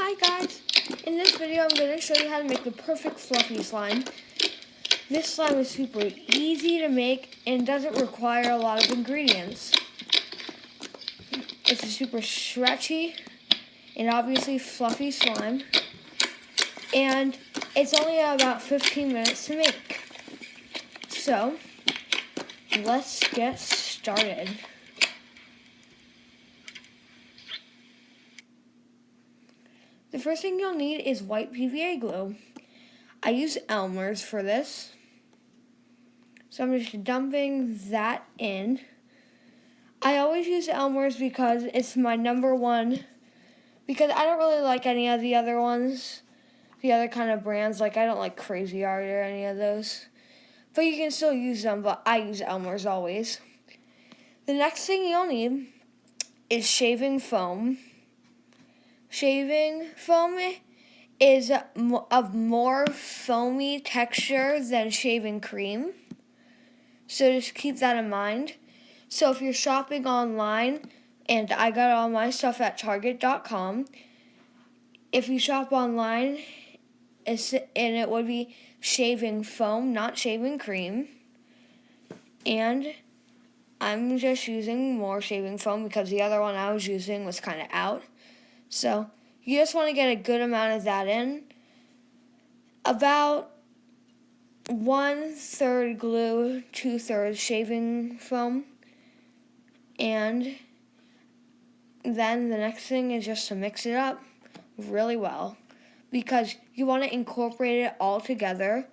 Hi guys! In this video I'm going to show you how to make the perfect fluffy slime. This slime is super easy to make and doesn't require a lot of ingredients. It's a super stretchy and obviously fluffy slime. And it's only about 15 minutes to make. So, let's get started. The first thing you'll need is white PVA glue. I use Elmer's for this. So I'm just dumping that in. I always use Elmer's because it's my number one. Because I don't really like any of the other ones. The other kind of brands. Like I don't like Crazy Art or any of those. But you can still use them, but I use Elmer's always. The next thing you'll need is shaving foam. Shaving foam is of more foamy texture than shaving cream. So just keep that in mind. So if you're shopping online, and I got all my stuff at Target.com, if you shop online, it would be shaving foam, not shaving cream. And I'm just using more shaving foam because the other one I was using was kind of out. So you just want to get a good amount of that in. About 1/3 glue, 2/3 shaving foam. And then the next thing is just to mix it up really well. Because you want to incorporate it all together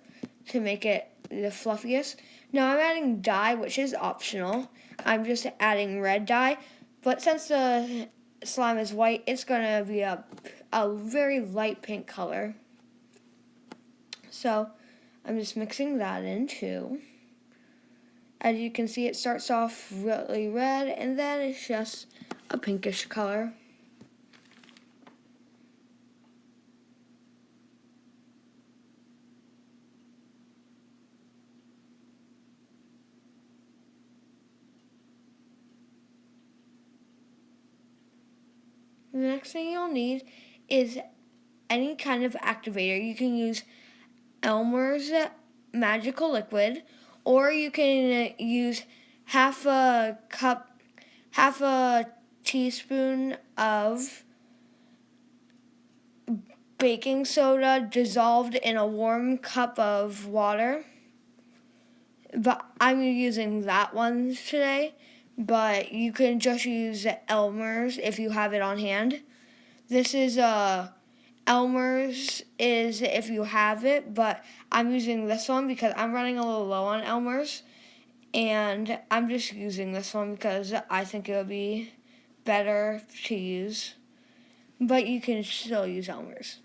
to make it the fluffiest. Now I'm adding dye, which is optional. I'm just adding red dye. But since the slime is white, it's going to be a very light pink color. So I'm just mixing that in too. As you can see, it starts off really red and then it's just a pinkish color. The next thing you'll need is any kind of activator. You can use Elmer's magical liquid, or you can use half a teaspoon of baking soda dissolved in a warm cup of water. But I'm using that one today. But you can just use Elmer's if you have it on hand. This is Elmer's is if you have it, but I'm using this one because I'm running a little low on Elmer's. And I'm just using this one because I think it would be better to use. But you can still use Elmer's.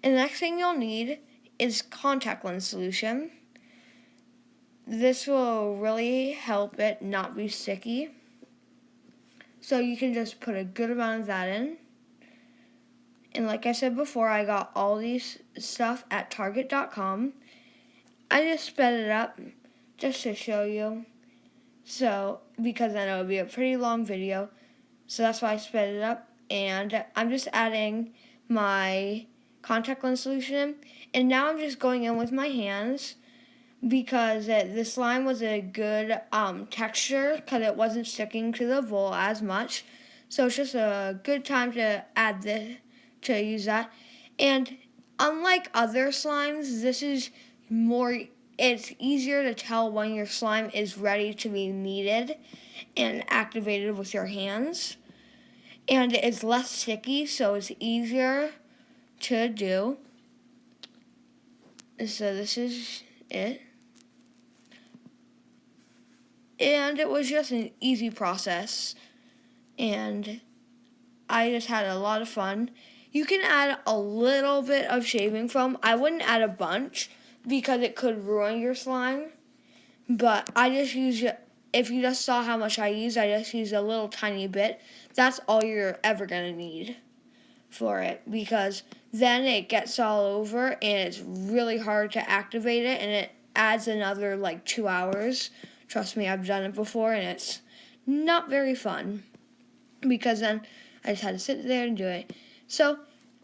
And the next thing you'll need is contact lens solution. This will really help it not be sticky. So you can just put a good amount of that in. And like I said before, I got all these stuff at Target.com. I just sped it up just to show you. So, because I know it would be a pretty long video. So that's why I sped it up. And I'm just adding my contact lens solution. And now I'm just going in with my hands. Because the slime was a good texture because it wasn't sticking to the bowl as much. So it's just a good time to add to use that. And unlike other slimes, this is it's easier to tell when your slime is ready to be kneaded and activated with your hands. And it's less sticky, so it's easier to do. So this is it. And it was just an easy process. And I just had a lot of fun. You can add a little bit of shaving foam. I wouldn't add a bunch because it could ruin your slime. But I just use it. If you just saw how much I used a little tiny bit. That's all you're ever going to need for it. Because then it gets all over and it's really hard to activate it. And it adds another 2 hours. Trust me, I've done it before, and it's not very fun. Because then I just had to sit there and do it. So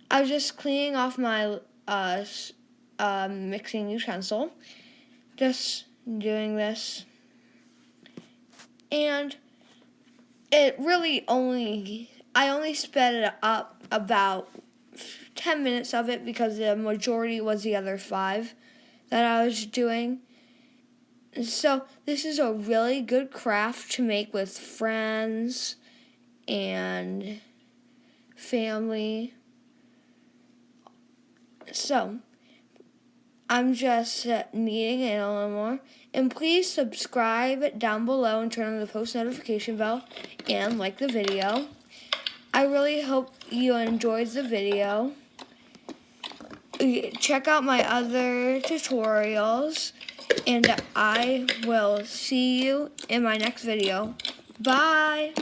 I was just cleaning off my mixing utensil, just doing this, and it really I only sped it up about 10 minutes of it because the majority was the other 5 that I was doing. So this is a really good craft to make with friends and family. So I'm just kneading it a little more. And please subscribe down below and turn on the post notification bell and like the video. I really hope you enjoyed the video. Check out my other tutorials, and I will see you in my next video. Bye!